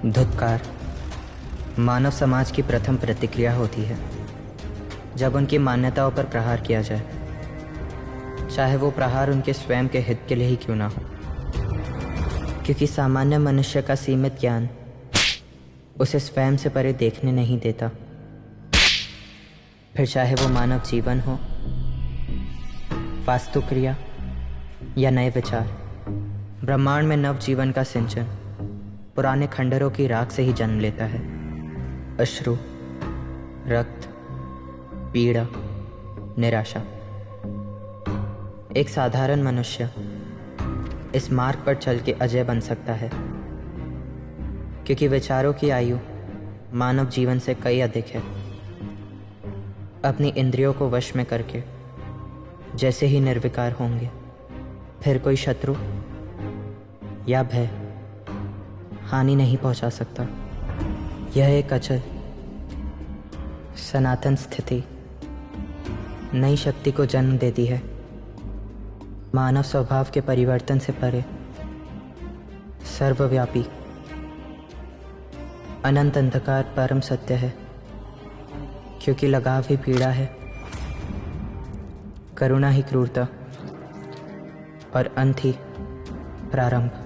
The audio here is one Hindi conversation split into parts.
धुत्कार मानव समाज की प्रथम प्रतिक्रिया होती है जब उनकी मान्यताओं पर प्रहार किया जाए, चाहे वो प्रहार उनके स्वयं के हित के लिए ही क्यों ना हो, क्योंकि सामान्य मनुष्य का सीमित ज्ञान उसे स्वयं से परे देखने नहीं देता। फिर चाहे वो मानव जीवन हो, वास्तुक्रिया या नए विचार, ब्रह्मांड में नव जीवन का सिंचन पुराने खंडरों की राख से ही जन्म लेता है। अश्रु, रक्त, पीड़ा, निराशा। एक साधारण मनुष्य इस मार्ग पर चल के अजय बन सकता है, क्योंकि विचारों की आयु मानव जीवन से कई अधिक है। अपनी इंद्रियों को वश में करके जैसे ही निर्विकार होंगे, फिर कोई शत्रु या भय हानि नहीं पहुंचा सकता। यह एक अचल सनातन स्थिति नई शक्ति को जन्म देती है। मानव स्वभाव के परिवर्तन से परे सर्वव्यापी अनंत अंधकार परम सत्य है, क्योंकि लगाव ही पीड़ा है, करुणा ही क्रूरता और अंत ही प्रारंभ।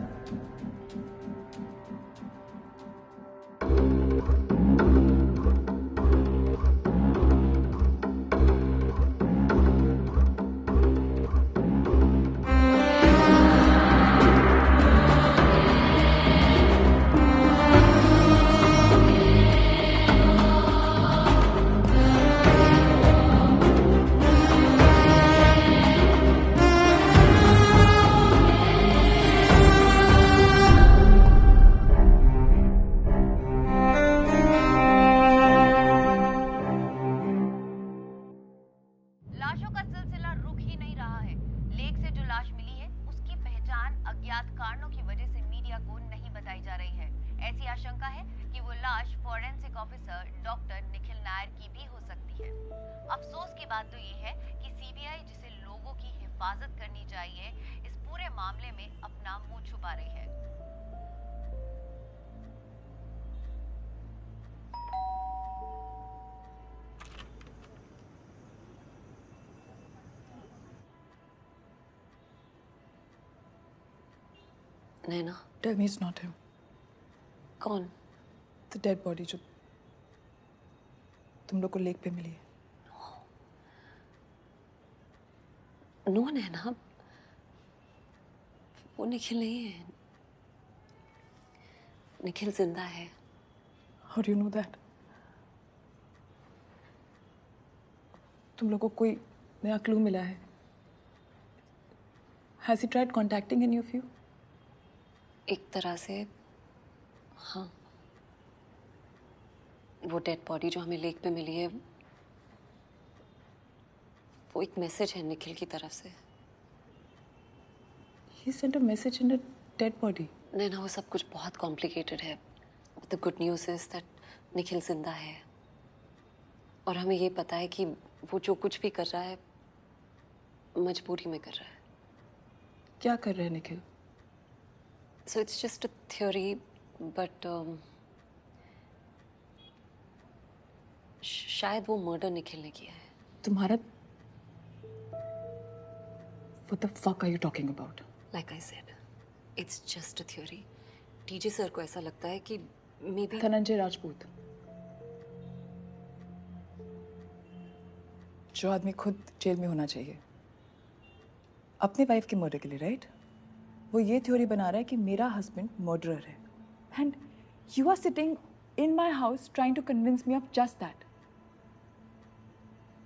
लाशों का सिलसिला रुक ही नहीं रहा है। लेक से जो लाश मिली है उसकी पहचान अज्ञात कारणों की वजह से मीडिया को नहीं बताई जा रही है। ऐसी आशंका है कि वो लाश forensic officer doctor Nikhil Nair की भी हो सकती है। अफसोस की बात तो ये है कि सीबीआई, जिसे लोगों की हिफाजत करनी चाहिए, इस पूरे मामले में अपना मुंह छुपा रही है। नैना, Tell me it's not him. कौन? The dead body जो तुम लोग को लेक पे मिली है। नो नैना, वो निखिल नहीं है। निखिल जिंदा है। How do you know that? तुम लोग को कोई नया क्लू मिला है? Has he tried contacting any of you? एक तरह से हाँ। वो डेड बॉडी जो हमें लेक पे मिली है, वो एक मैसेज है निखिल की तरफ से। He sent a message in a dead body. नैना, वो सब कुछ बहुत कॉम्प्लिकेटेड है। The good news is that Nikhil जिंदा है, और हमें ये पता है कि वो जो कुछ भी कर रहा है मजबूरी में कर रहा है। क्या कर रहे हैं Nikhil? So it's just a theory, but शायद वो मर्डर निखिल ने किया है। तुम्हारा What the fuck are you talking about? Like I said, it's just a theory. TJ sir को ऐसा लगता है कि maybe धनंजय राजपूत, जो आदमी खुद जेल में होना चाहिए अपनी वाइफ के मर्डर के लिए, राइट? वो ये थ्योरी बना रहा है कि मेरा हस्बैंड मर्डरर है, and you are sitting in my house trying to convince me of just that.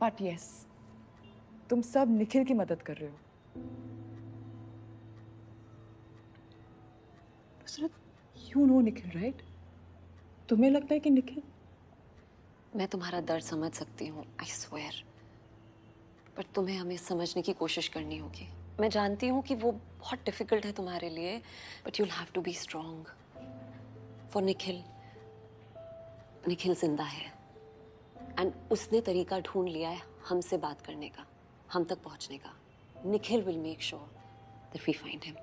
But yes, तुम सब निखिल की मदद कर रहे हो। You know Nikhil, right? तुम्हें लगता है कि निखिल? मैं तुम्हारा दर्द समझ सकती हूँ, आई स्वेयर, पर तुम्हें हमें समझने की कोशिश करनी होगी। मैं जानती हूँ कि वो बहुत डिफिकल्ट है तुम्हारे लिए, but you'll have to be strong for Nikhil. Nikhil जिंदा है, एंड उसने तरीका ढूंढ लिया है हमसे बात करने का, हम तक पहुंचने का। Nikhil will make sure that we find him.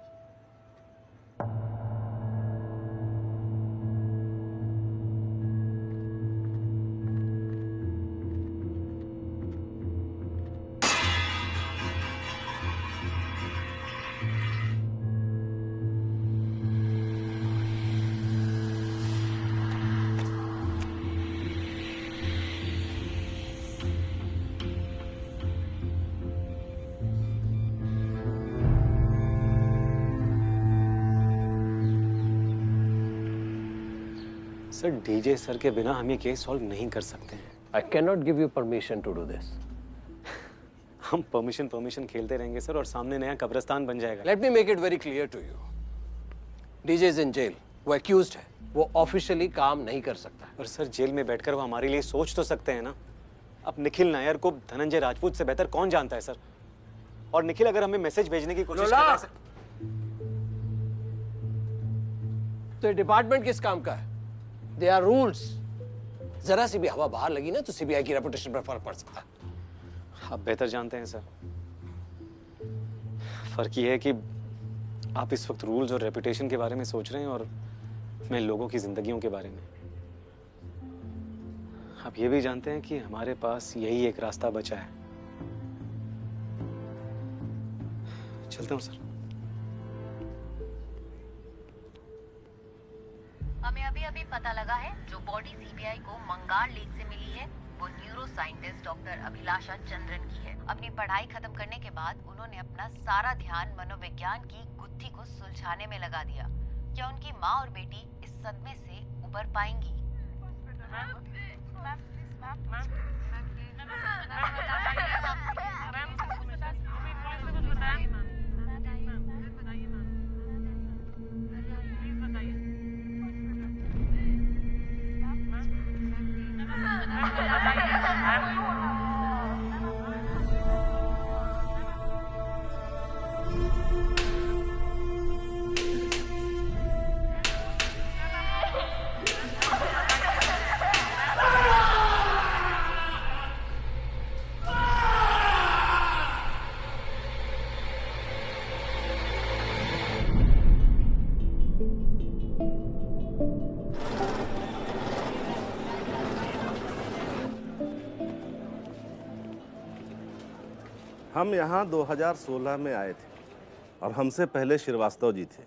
Sir DJ sir के बिना हम ये केस सॉल्व नहीं कर सकते हैं। I cannot give you permission to do this. हम परमिशन खेलते रहेंगे सर और सामने नया कब्रिस्तान बन जाएगा। Let me make it very clear to you. DJ is in jail. वो accused है। वो ऑफिशियली काम नहीं कर सकता। पर सर जेल में बैठकर वो हमारे लिए सोच तो सकते हैं ना। अब निखिल नायर को धनंजय राजपूत से बेहतर कौन जानता है सर? और निखिल अगर हमें मैसेज भेजने की कोशिश कर रहा है तो डिपार्टमेंट किस काम का है? There are rules. जरा सी भी हवा बाहर लगी ना तो सीबीआई की रेपुटेशन पर फर्क पड़ सकता है। आप बेहतर जानते हैं सर। फर्क ये है कि आप इस वक्त रूल्स और रेपुटेशन के बारे में सोच रहे हैं और मैं लोगों की जिंदगियों के बारे में। आप ये भी जानते हैं कि हमारे पास यही एक रास्ता बचा है। चलता हूँ सर। हमें अभी पता लगा है जो बॉडी सीबीआई को मंगार लेक से मिली है वो न्यूरो साइंटिस्ट डॉक्टर अभिलाषा चंद्रन की है। अपनी पढ़ाई खत्म करने के बाद उन्होंने अपना सारा ध्यान मनोविज्ञान की गुत्थी को सुलझाने में लगा दिया। क्या उनकी माँ और बेटी इस सदमे से उबर पाएंगी? हम यहाँ 2016 में आए थे और हमसे पहले श्रीवास्तव जी थे।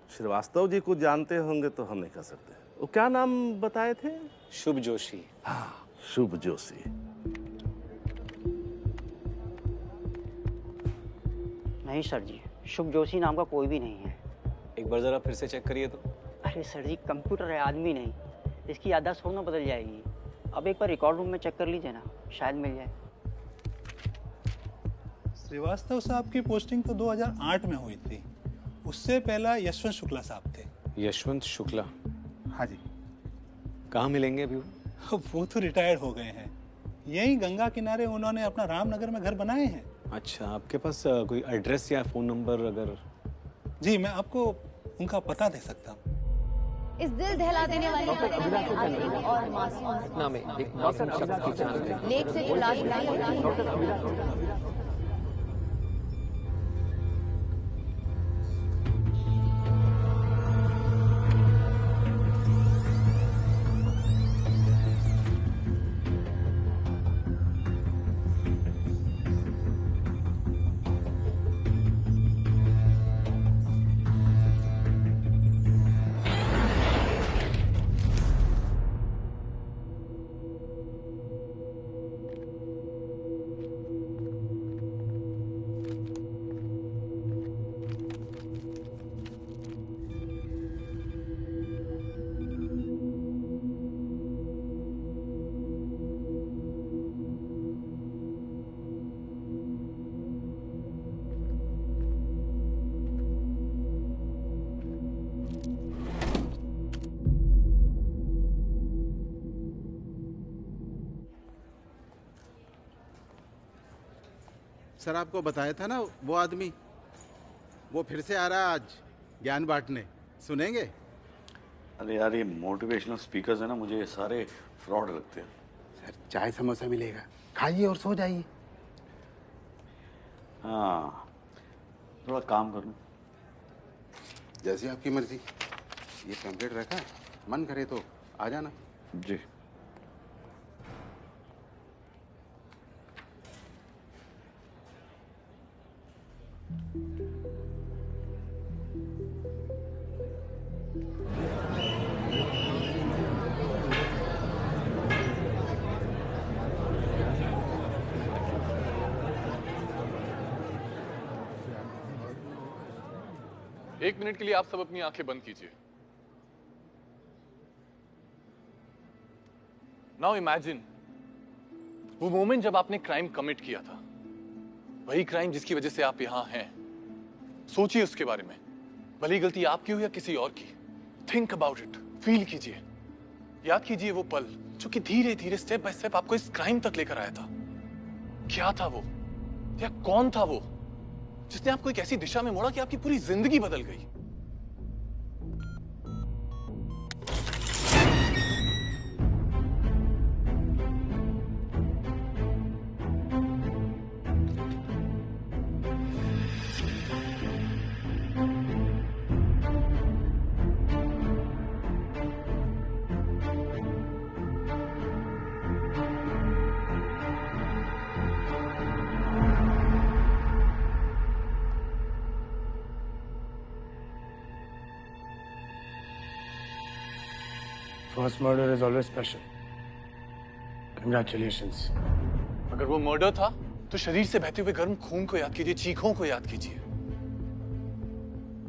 श्रीवास्तव जी को जानते होंगे तो हम नहीं कह सकते। वो क्या नाम बताए थे? शुभ जोशी। हाँ, शुभ जोशी। नहीं सर जी, शुभ जोशी नाम का कोई भी नहीं है। एक बार जरा फिर से चेक करिए तो। अरे सर जी, कंप्यूटर है, आदमी नहीं। इसकी याददाश्त थोड़ी ना बदल जाएगी। अब एक बार रिकॉर्ड रूम में चेक कर लीजिए ना, शायद मिल जाए। श्रीवास्तव साहब की पोस्टिंग तो 2008 में हुई थी। उससे पहला यशवंत शुक्ला साहब थे। यशवंत शुक्ला? हाँ जी। कहाँ मिलेंगे अभी वो तो रिटायर्ड हो गए हैं। यही गंगा किनारे उन्होंने अपना रामनगर में घर बनाए हैं। अच्छा, आपके पास कोई एड्रेस या फोन नंबर अगर? जी, मैं आपको उनका पता दे सकता हूँ। इस दिल दहला देने वाली और मासूम में एक मासूम शख्स की जान गई। लेक से जो लाश मिली सर आपको बताया था ना वो आदमी, वो फिर से आ रहा है आज ज्ञान बांटने, सुनेंगे? अरे यार ये मोटिवेशनल स्पीकर्स है ना, मुझे ये सारे फ्रॉड लगते हैं। सर चाय समोसा मिलेगा, खाइए और सो जाइए। हाँ, थोड़ा काम कर लूँ। जैसी आपकी मर्जी। ये पैम्पलेट रखा है, मन करे तो आ जाना। जी। एक मिनट के लिए आप सब अपनी आंखें बंद कीजिए। नाउ इमेजिन वो मोमेंट जब आपने क्राइम कमिट किया था, वही क्राइम जिसकी वजह से आप यहाँ हैं। सोचिए उसके बारे में, भले ही गलती आपकी हो या किसी और की। थिंक अबाउट इट, फील कीजिए, याद कीजिए वो पल जो कि धीरे धीरे स्टेप बाय स्टेप आपको इस क्राइम तक लेकर आया था। क्या था वो, या कौन था वो जिसने आपको एक ऐसी दिशा में मोड़ा कि आपकी पूरी जिंदगी बदल गई? First murder is always special. Congratulations. अगर वो मर्डर था तो शरीर से बहते हुए गर्म खून को याद कीजिए, चीखों को याद कीजिए,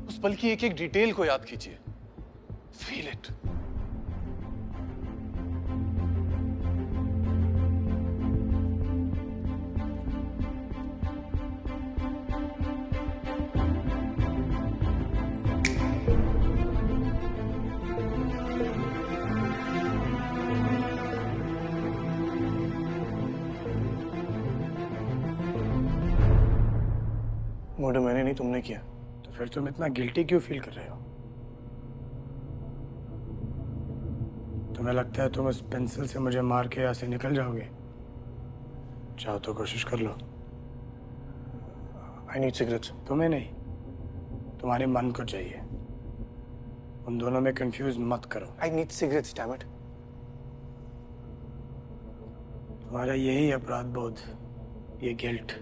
उस पल की एक एक डिटेल को याद कीजिए। Feel it. मर्डर मैंने नहीं, तुमने किया। तो फिर तुम इतना गिल्टी क्यों फील कर रहे हो? तुम्हें लगता है तुम उस पेंसिल से मुझे मार के यहाँ से निकल जाओगे? चाहो तो कोशिश कर लो। I need cigarettes. तुम्हें नहीं, तुम्हारे मन को चाहिए। उन दोनों में कंफ्यूज मत करो। I need cigarettes, damn it. तुम्हारा यही अपराध बोध, ये गिल्ट,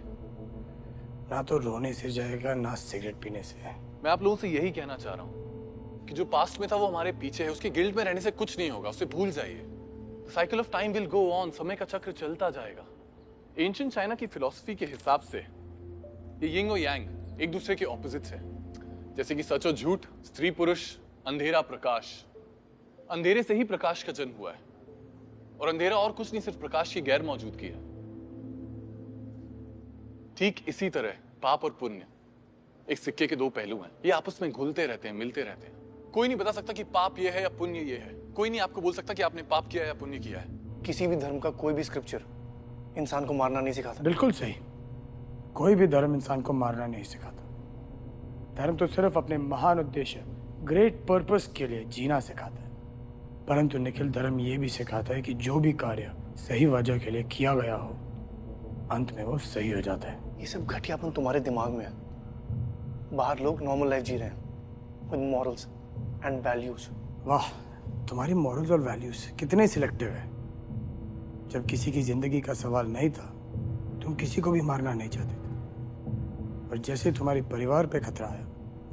ना तो रोने से जाएगा ना सिगरेट पीने से। मैं आप लोगों से यही कहना चाह रहा हूं कि जो पास्ट में था वो हमारे पीछे है। उसके गिल्ट में रहने से कुछ नहीं होगा, उसे भूल जाइए। Cycle of time will go on, समय का चक्र चलता जाएगा। एंशिएंट चाइना की फिलॉसफी के हिसाब से ये यिंग और यांग एक दूसरे के ऑपोजिट्स हैं। जैसे कि सच और झूठ, स्त्री पुरुष, अंधेरा प्रकाश। अंधेरे से ही प्रकाश का जन्म हुआ है, और अंधेरा और कुछ नहीं, सिर्फ प्रकाश की गैर मौजूदगी है। ठीक इसी तरह पाप और पुण्य एक सिक्के के दो पहलू हैं। ये आपस में घुलते रहते हैं, मिलते रहते हैं। कोई नहीं बता सकता कि पाप ये है या पुण्य ये है। कोई नहीं आपको बोल सकता कि आपने पाप किया या पुण्य किया है। किसी भी धर्म का कोई भी स्क्रिप्चर इंसान को मारना नहीं सिखाता। बिल्कुल सही, कोई भी धर्म इंसान को मारना नहीं सिखाता। धर्म तो सिर्फ अपने महान उद्देश्य, ग्रेट पर्पस के लिए जीना सिखाता है। परंतु निखिल, धर्म ये भी सिखाता है कि जो भी कार्य सही वजह के लिए किया गया हो, अंत में वो सही हो जाता है। ये सब घटियापन तुम्हारे दिमाग में है। बाहर लोग नॉर्मल लाइफ जी रहे हैं विद मॉरल्स एंड वैल्यूज। वाह, तुम्हारी मॉरल्स और वैल्यूज कितने सिलेक्टिव है। जब किसी की जिंदगी का सवाल नहीं था, तुम किसी को भी मारना नहीं चाहते थे। और जैसे तुम्हारे परिवार पे खतरा आया,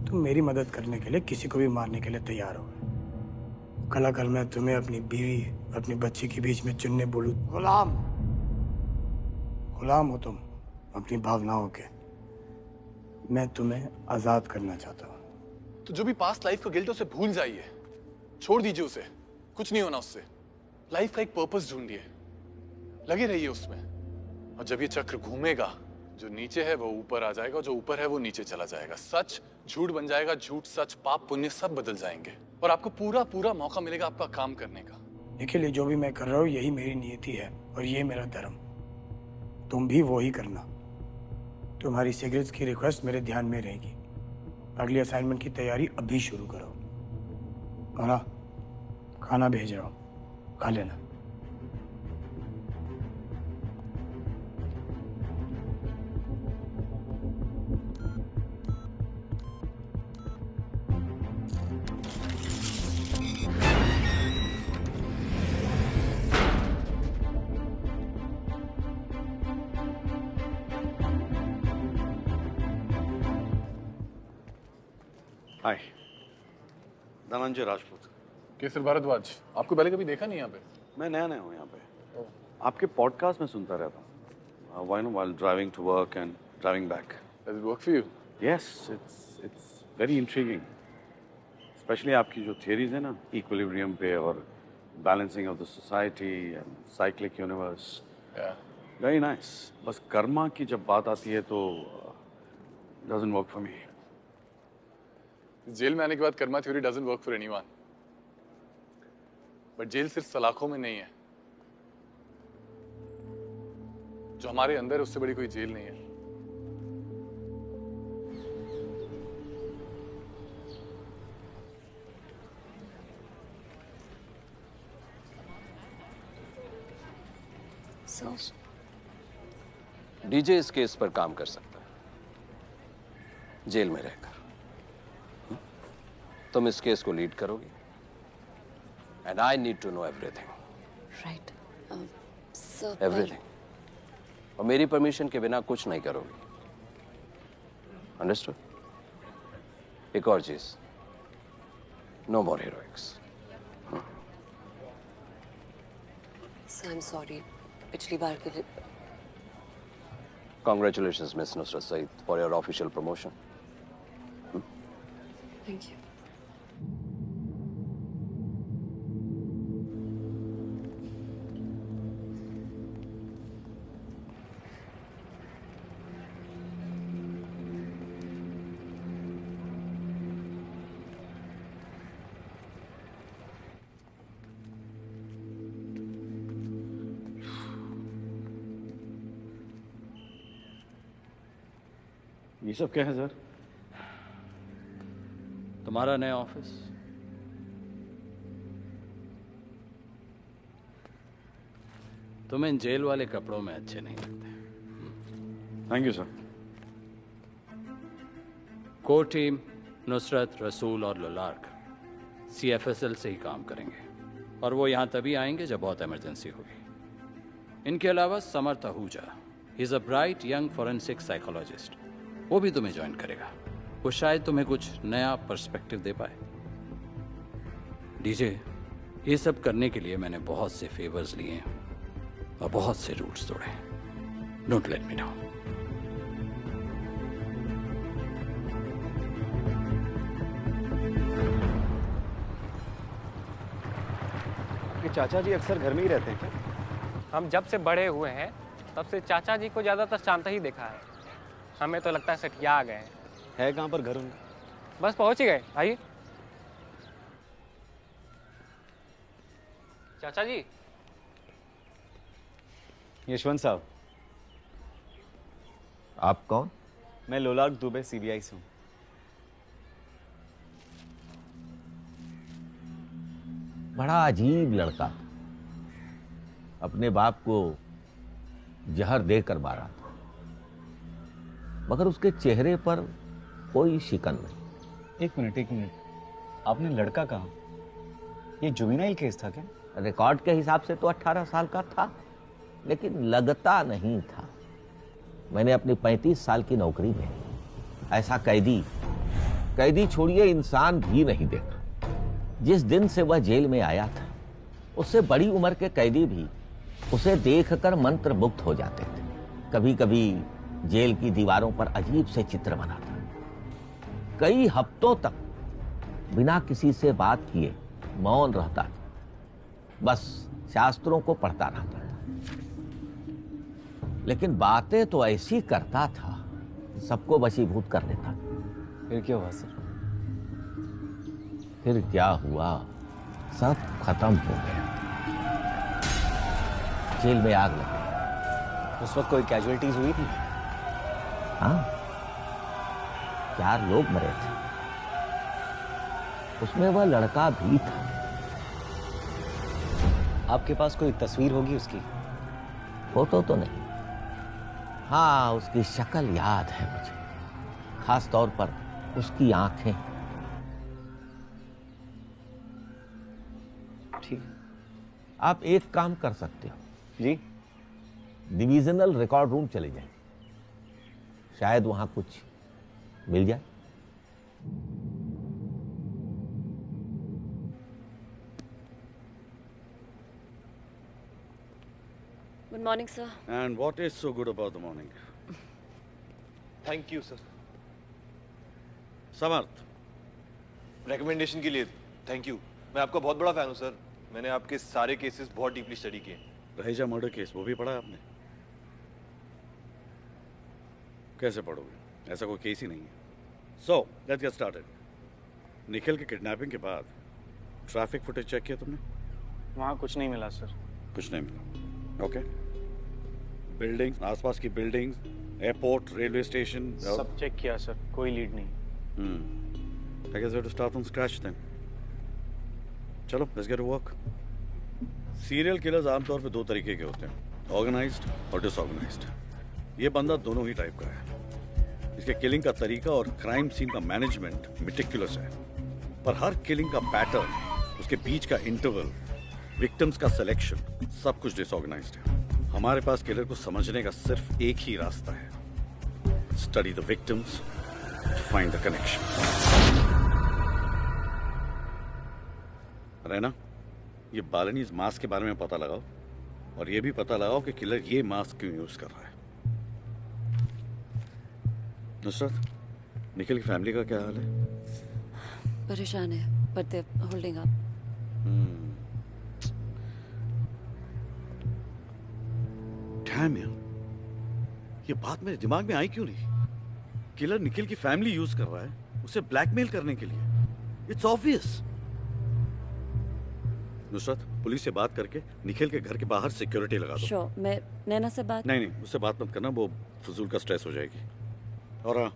तुम मेरी मदद करने के लिए किसी को भी मारने के लिए तैयार हो गए। कल अगर मैं तुम्हें अपनी बीवी, अपनी बच्ची के बीच में चुनने बोलूं, गुलाम हो तुम अपनी भावनाओं के। मैं तुम्हें आजाद करना चाहता हूँ। तो जो भी पास्ट लाइफ का गिल्ट है उसे भूल जाइए, छोड़ दीजिए उसे। कुछ नहीं होना उससे। लाइफ का एक पर्पस ढूंढिए, लगे रहिए उसमें। और जब ये चक्र घूमेगा, जो नीचे है वो ऊपर आ जाएगा, जो ऊपर है वो नीचे चला जाएगा। सच झूठ बन जाएगा, झूठ सच, पाप पुण्य सब बदल जाएंगे, और आपको पूरा पूरा मौका मिलेगा आपका काम करने का। देखिए, जो भी मैं कर रहा हूँ यही मेरी नियति है और ये मेरा धर्म। तुम भी वो ही करना। तुम्हारी सिगरेट्स की रिक्वेस्ट मेरे ध्यान में रहेगी। अगली असाइनमेंट की तैयारी अभी शुरू करो। खाना खाना भेज रहा हूँ, खा लेना। हाय, धनंजय राजपूत। केसर भारद्वाज, आपको पहले कभी देखा नहीं यहाँ पे? मैं नया हूँ यहाँ पे। आपके पॉडकास्ट में सुनता रहता हूँ। Why not while driving to work and driving back? Does it work for you? Yes, it's very intriguing. Especially आपकी जो theories है ना, equilibrium पे और balancing of the society and cyclic universe. Yeah. Very nice. बस कर्मा की जब बात आती है तो doesn't work for me. Jail में आने के बाद karma theory doesn't work for anyone. But jail सिर्फ सलाखों में नहीं है। जो हमारे अंदर है उससे बड़ी कोई जेल नहीं है। डीजे इस केस पर काम कर सकता है जेल में रहकर। तुम इस केस को लीड करोगी and I need to know everything. Right sir. Everything. और मेरी परमिशन के बिना कुछ नहीं करोगी। अंडरस्टूड? एक और चीज, no more heroics. Sir I am sorry, पिछली बार के लिए। Congratulations, Miss Nusrat Saeed, for your official promotion. Thank you. ये सब क्या है सर? तुम्हारा नया ऑफिस। तुम इन जेल वाले कपड़ों में अच्छे नहीं लगते। Thank you sir. Core team Nusrat, रसूल और लुलार्क CFSL से ही काम करेंगे और वो यहाँ तभी आएंगे जब बहुत इमरजेंसी होगी। इनके अलावा Samarth Ahuja, he is a bright young forensic psychologist, वो भी तुम्हें ज्वाइन करेगा। वो शायद तुम्हें कुछ नया पर्सपेक्टिव दे पाए। डीजे, ये सब करने के लिए मैंने बहुत से फेवर्स लिए हैं और बहुत से रूट्स तोड़े। Don't let me down. आपके चाचा जी अक्सर घर में ही रहते हैं क्या? हम जब से बड़े हुए हैं तब से चाचा जी को ज्यादातर शांत ही देखा है। हमें तो लगता है सटिया आ गए हैं। है कहाँ पर घर उनका? बस पहुंच ही गए। आइए। चाचा जी। यशवंत साहब। आप कौन? मैं लोलार्क दुबे CBI से हूँ। बड़ा अजीब लड़का, अपने बाप को जहर देकर मारा था, मगर उसके चेहरे पर कोई शिकन नहीं। एक मिनट, आपने लड़का कहा? ये जुवेनाइल केस था क्या? रिकॉर्ड के हिसाब से तो 18 साल का था, लेकिन लगता नहीं था। मैंने अपनी 35 साल की नौकरी में ऐसा कैदी छोड़िए इंसान भी नहीं देखा। जिस दिन से वह जेल में आया था, उससे बड़ी उम्र के कैदी भी उसे देखकर मंत्रमुग्ध हो जाते थे। कभी कभी जेल की दीवारों पर अजीब से चित्र बनाता, कई हफ्तों तक बिना किसी से बात किए मौन रहता था, बस शास्त्रों को पढ़ता रहता था। लेकिन बातें तो ऐसी करता था, सबको वशीभूत कर लेता। फिर क्या हुआ सर? फिर क्या हुआ, सब खत्म हो गया। जेल में आग लगी। उस वक्त कोई कैजुअलिटीज हुई थी? हाँ, 4 लोग मरे थे, उसमें वह लड़का भी था। आपके पास कोई तस्वीर होगी उसकी? फोटो तो नहीं, हाँ उसकी शक्ल याद है मुझे, खास तौर पर उसकी आंखें। ठीक, आप एक काम कर सकते हो जी, डिविजनल रिकॉर्ड रूम चले जाएं, शायद वहां कुछ मिल जाए। Good morning, sir. And what is so good about the morning? Thank you sir. Samarth, recommendation के लिए थैंक यू। मैं आपका बहुत बड़ा फैन हूँ सर। मैंने आपके सारे केसेस बहुत डीपली स्टडी किए। रहेजा मर्डर केस वो भी पढ़ा है आपने? कैसे पढ़ोगे, ऐसा कोई केस ही नहीं है। So let's get started. Nikhil के किडनैपिंग के बाद ट्रैफिक फुटेज चेक किया तुमने? वहाँ कुछ नहीं मिला सर। कुछ नहीं मिला, ओके। बिल्डिंग्स, आसपास की बिल्डिंग्स, एयरपोर्ट, रेलवे स्टेशन सब चेक किया सर, कोई लीड नहीं। I guess we have to start from scratch then. चलो, let's get to work. Serial killers आमतौर पे दो तरीके के होते हैं, ऑर्गेनाइज्ड और डिसऑर्गेनाइज्ड। ये बंदा दोनों ही टाइप का है। इसके किलिंग का तरीका और क्राइम सीन का मैनेजमेंट मिटिकुलस है, पर हर किलिंग का पैटर्न, उसके बीच का इंटरवल, विक्टिम्स का सिलेक्शन, सब कुछ डिसऑर्गेनाइज्ड है। हमारे पास किलर को समझने का सिर्फ एक ही रास्ता है, study the victims, find the connection. रहना, ये बालनीज मास्क के बारे में पता लगाओ और ये भी पता लगाओ कि किलर ये मास्क क्यों यूज कर रहा है। नुसरत, निखिल की फैमिली का क्या हाल है? परेशान है, but they're holding up. Damn यार, ये बात मेरे दिमाग में आई क्यों नहीं? किलर निखिल की फैमिली यूज कर रहा है उसे ब्लैकमेल करने के लिए। It's obvious. नुसरत, पुलिस से बात करके निखिल के घर के बाहर सिक्योरिटी लगा दो। Sure, मैं नैना से बात नहीं, उससे बात मत करना, वो फजूल का स्ट्रेस हो जाएगी। और हाँ,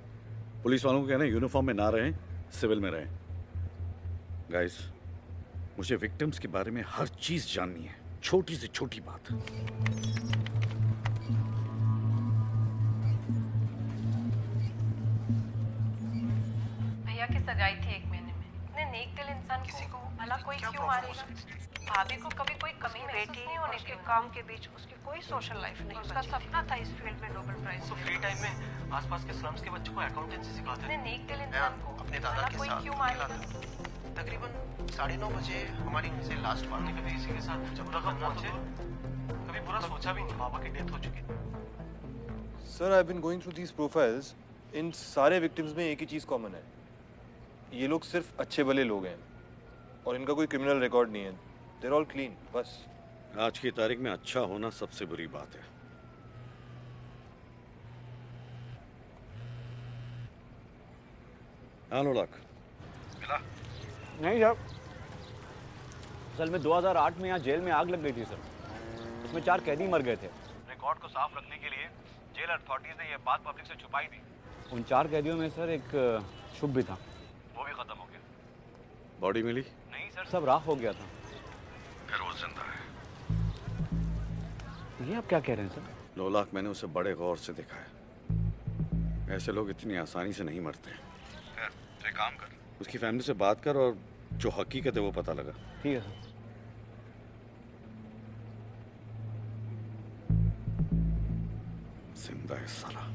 पुलिस वालों को कहना यूनिफॉर्म में ना रहें, सिविल में रहें। गाइस, मुझे विक्टिम्स के बारे में हर चीज जाननी है, छोटी से छोटी बात। भैया की सगाई थी 1 महीने में। इतने नेक दिल इंसान को भला कोई क्यों मारेगा? भाभी को कभी कोई कमी बेटी नहीं होने के काम के बीच उसकी कोई सोशल लाइफ नहीं। उसका सपना था इस फील्ड में नोबेल प्राइज। तो फ्री टाइम में आसपास के स्लम्स के बच्चों को अकाउंटेंसी सिखाते इतने नेक दिल इंसान को अपने दादा के कोई साथ क्यों मारेगा? तकरीबन 9:30 बजे हमारी उनसे लास्ट बात। कभी इसी के साथ जब रकम पहुंचे, कभी पूरा सोचा भी नहीं। बाबा की डेथ हो चुकी। Sir, I have been going through these profiles. इन सारे विक्टिम्स में एक ही चीज कॉमन है, ये लोग सिर्फ अच्छे भले लोग हैं और इनका कोई क्रिमिनल रिकॉर्ड नहीं है। They're all clean, बस। आज की तारीख में अच्छा होना सबसे बुरी बात है। Hello luck. मिला? नहीं सर, असल में 2008 में यहाँ जेल में आग लग गई थी सर, उसमें 4 कैदी मर गए थे। रिकॉर्ड को साफ रखने के लिए जेल अथॉरिटीज ने यह बात पब्लिक से छुपाई थी। उन 4 कैदियों में सर एक शुभ भी था, वो भी खत्म हो गया। बॉडी मिली? नहीं सर, सब राख हो गया था। फिर वो जिंदा है। ये आप क्या कह रहे हैं सर? 9 लाख मैंने उसे बड़े गौर से देखा है। ऐसे लोग इतनी आसानी से नहीं मरते। तो एक काम कर, उसकी फैमिली से बात कर और जो हकीकत है वो पता लगा। ठीक है सर। जिंदा है साला।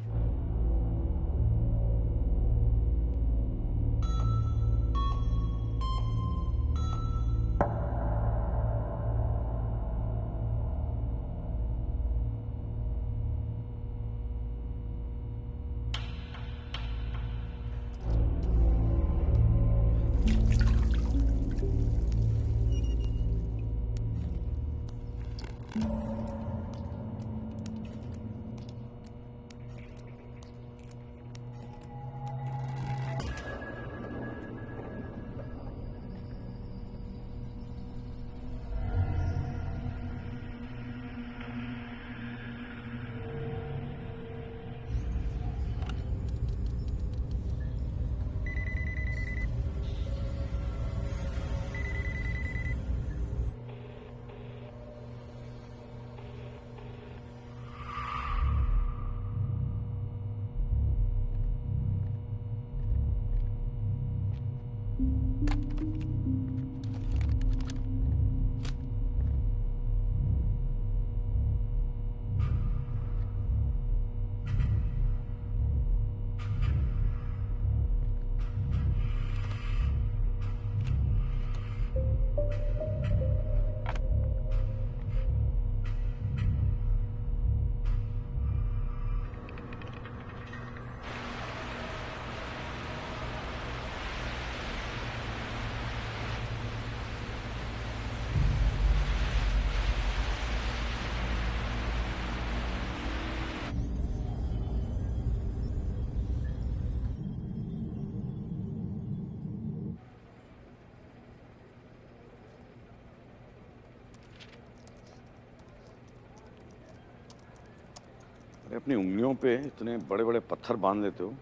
अपनी उंगलियों पे इतने बड़े बड़े पत्थर बांध लेते हो,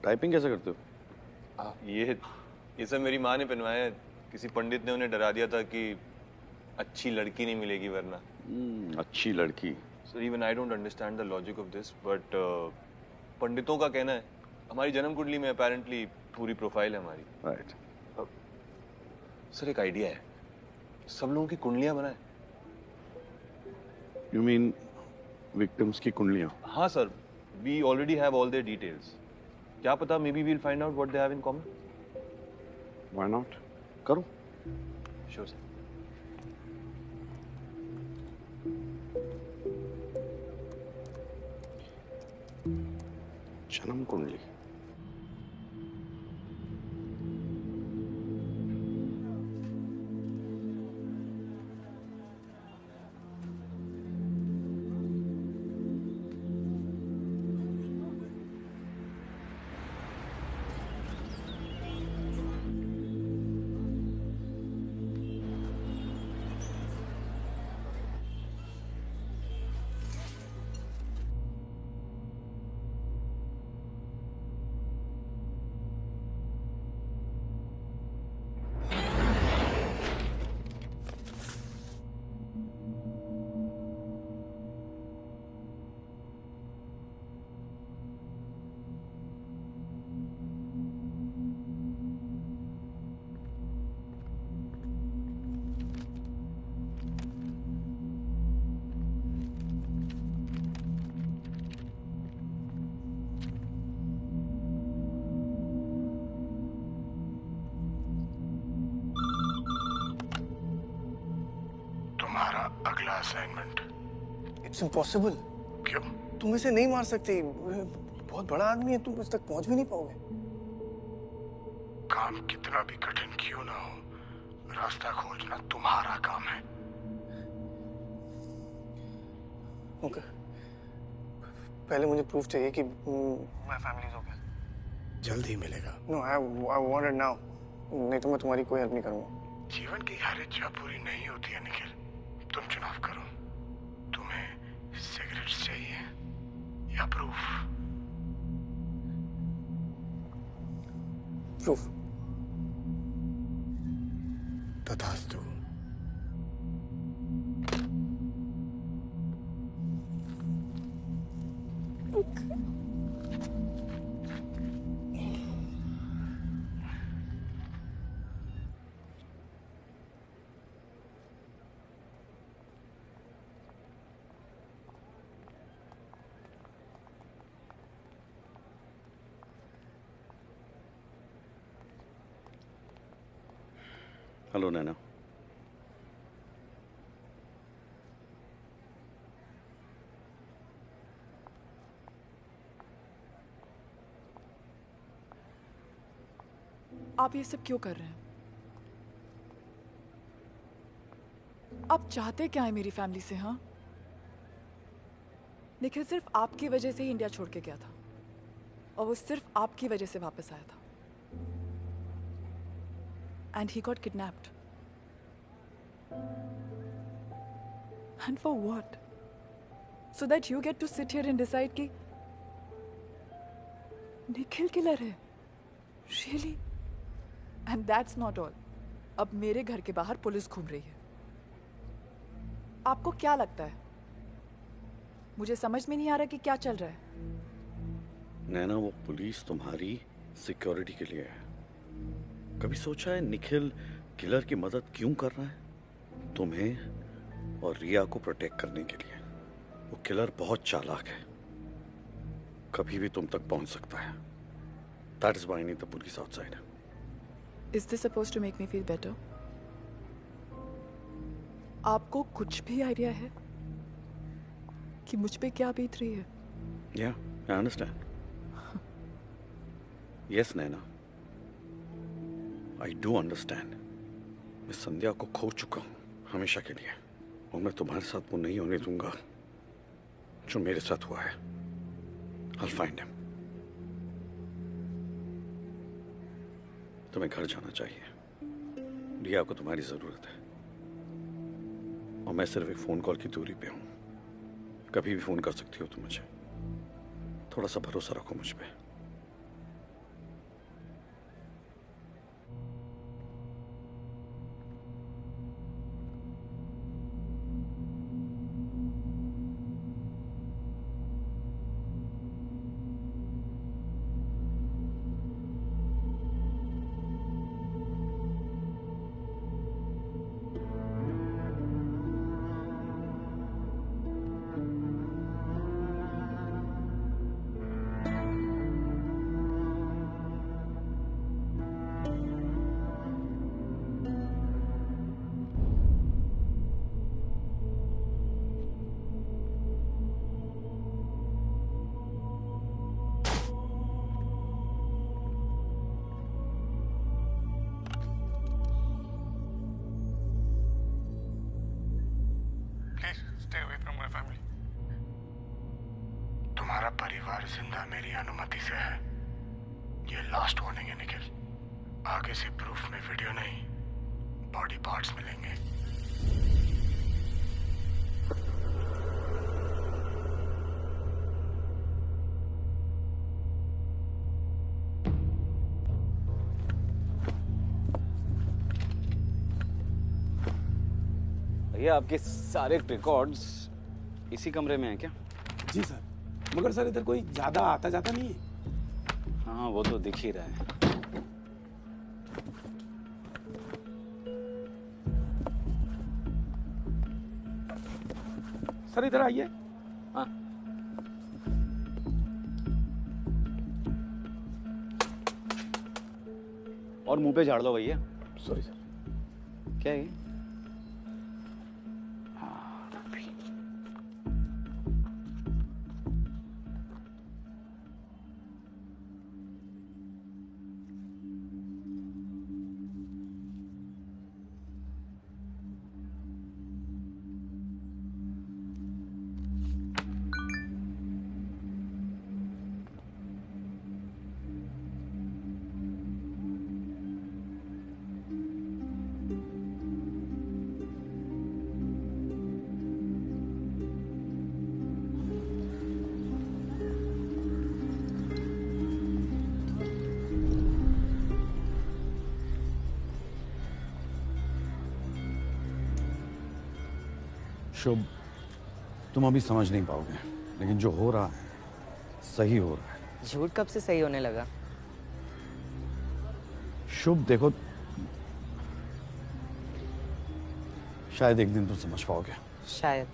टाइपिंग कैसे करते हो? ये सब मेरी माँ ने पहनवाया है। किसी पंडित ने उन्हें डरा दिया था कि अच्छी लड़की नहीं मिलेगी वरना। अच्छी लड़की। Sir even I don't understand the logic of this, but पंडितों का कहना है हमारी जन्म कुंडली में अपेरेंटली पूरी प्रोफाइल है हमारी। राइट। सर एक आइडिया है, सब लोगों की कुंडलियां बनाए। यू मीन विक्टिम्स की कुंडलियां? हाँ sir, we already have all their details. क्या पता may be we'll find out what they have in common. Why not? करो। Sure sir. जन्म कुंडली। अगला असाइनमेंट। It's impossible. क्यों? तुम इसे नहीं मार सकते, बहुत बड़ा आदमी है, तुम इस तक पहुंच भी नहीं पाओगे। काम कितना भी कठिन क्यों ना हो, रास्ता खोजना तुम्हारा काम है। ओके, पहले मुझे प्रूफ चाहिए कि माय फैमिली इज ओके। जल्द ही मिलेगा। No, I want it now, नहीं तो मैं तुम्हारी कोई हेल्प नहीं करूंगा। जीवन की हर इच्छा पूरी नहीं होती है निखिल। तुम चुनाव करो, तुम्हें सिगरेट्स चाहिए या प्रूफ? प्रूफ। तथास्तु। हेलो नैना। आप ये सब क्यों कर रहे हैं? आप चाहते क्या है मेरी फैमिली से? हाँ, निखिल सिर्फ आपकी वजह से ही इंडिया छोड़ के गया था और वो सिर्फ आपकी वजह से वापस आया था। And he got kidnapped. And for what? So that you get to sit here and decide कि निखिल किलर है? Really? And that's not all. अब मेरे घर के बाहर पुलिस घूम रही है। आपको क्या लगता है? मुझे समझ में नहीं आ रहा कि क्या चल रहा है। नैना, वो पुलिस तुम्हारी सिक्योरिटी के लिए है। कभी सोचा है निखिल किलर की मदद क्यों कर रहा है? तुम्हें और रिया को प्रोटेक्ट करने के लिए। वो किलर बहुत चालाक है, कभी भी तुम तक पहुंच सकता है। That is why I need the police outside. Is this supposed to make me feel better? आपको कुछ भी आइडिया है कि मुझ पे क्या बीत रही है? Yeah, I understand. Yes, Naina. I do understand. मैं संध्या को खो चुका हूँ हमेशा के लिए, और मैं तुम्हारे साथ वो नहीं होने दूंगा जो मेरे साथ हुआ है। I'll find him. तुम्हें घर जाना चाहिए। रिया को तुम्हारी जरूरत है, और मैं सिर्फ एक फोन कॉल की दूरी पे हूँ। कभी भी फोन कर सकती हो तुम मुझे। थोड़ा सा भरोसा रखो मुझ पे। तुम्हारा परिवार जिंदा मेरी अनुमति से है। ये लास्ट वार्निंग है निखिल। आगे से प्रूफ में वीडियो नहीं, बॉडी पार्ट्स मिलेंगे। भैया आपके सारे रिकॉर्ड्स इसी कमरे में हैं क्या? जी सर, मगर सर इधर कोई ज्यादा आता जाता नहीं है। हाँ वो तो दिख ही रहा है। सर इधर आइए। हाँ और मुंह पे झाड़ लो भैया। Sorry sir. क्या है ये? शुभ, तुम अभी समझ नहीं पाओगे, लेकिन जो हो रहा है सही हो रहा है। झूठ कब से सही होने लगा? शुभ देखो, शायद एक दिन तुम समझ पाओगे। शायद,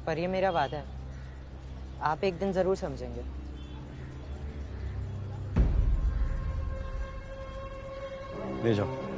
पर ये मेरा वादा है, आप एक दिन जरूर समझेंगे। ले जाओ।